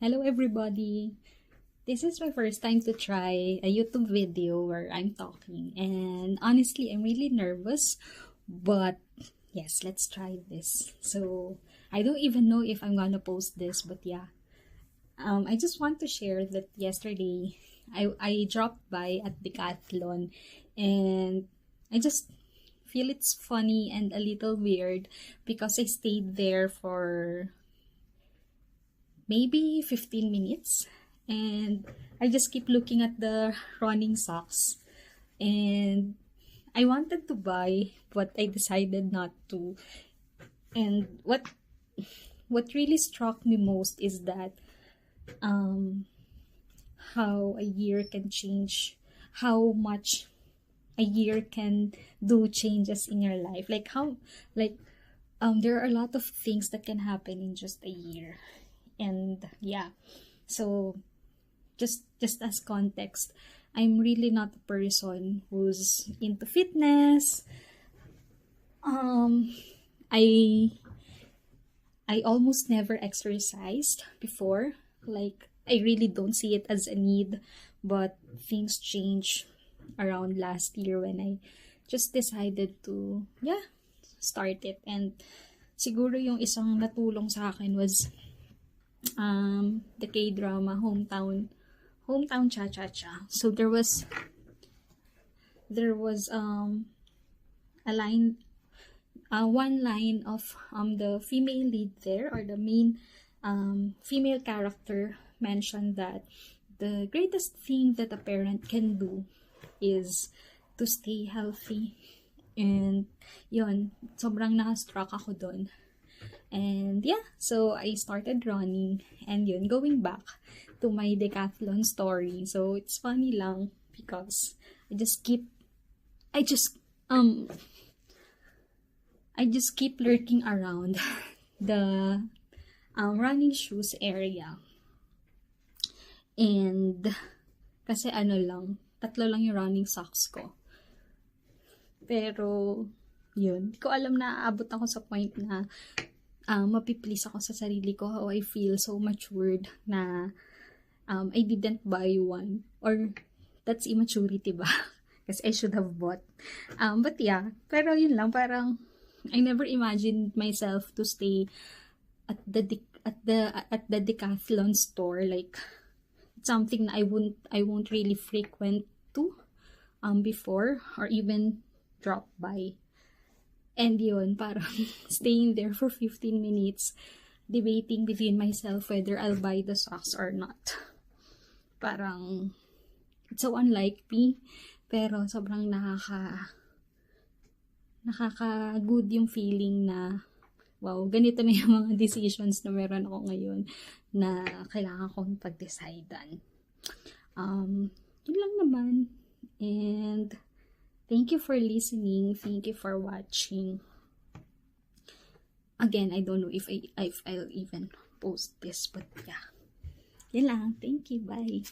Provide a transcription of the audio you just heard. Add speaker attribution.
Speaker 1: Hello everybody! This is my first time to try a YouTube video where I'm talking, and honestly I'm really nervous, but yes, let's try this. So I don't even know if I'm gonna post this, but yeah. I just want to share that yesterday I dropped by at Decathlon, and I just feel it's funny and a little weird because I stayed there for maybe 15 minutes, and I just keep looking at the running socks, and I wanted to buy, but I decided not to. And what really struck me most is that um how a year can change, how much a year can do changes in your life, like how, like there are a lot of things that can happen in just a year. And yeah, so just as context, I'm really not a person who's into fitness. um i I almost never exercised before. Like, I really don't see it as a need, but things change around last year when I just decided to, yeah, start it. And siguro yung isang natulong sa akin was the K-drama Hometown Cha-Cha-Cha. So there was a line, one line of the female lead there, or the main female character, mentioned that the greatest thing that a parent can do is to stay healthy. And yun, sobrang nakastruck ako doon. And yeah, so I started running, and yun, going back to my decathlon story. So it's funny lang because I just keep lurking around the running shoes area. And kasi tatlo lang yung running socks ko. Pero yun, di ko alam na aabot ako sa point na mapiplease ako sa sarili ko, how I feel so matured na I didn't buy one. Or that's immaturity ba? Kasi I should have bought. But yeah, pero yun lang, parang I never imagined myself to stay at the Decathlon store. Like, it's something na I won't really frequent to before, or even drop by. And yun, parang staying there for 15 minutes, debating within myself whether I'll buy the socks or not. Parang, it's so unlike me, pero sobrang nakaka-good yung feeling na, wow, ganito na yung mga decisions na meron ako ngayon na kailangan kong pag-decidean. Yun lang naman. And thank you for listening. Thank you for watching. Again, I don't know if I'll even post this, but yeah. Yan lang. Thank you. Bye.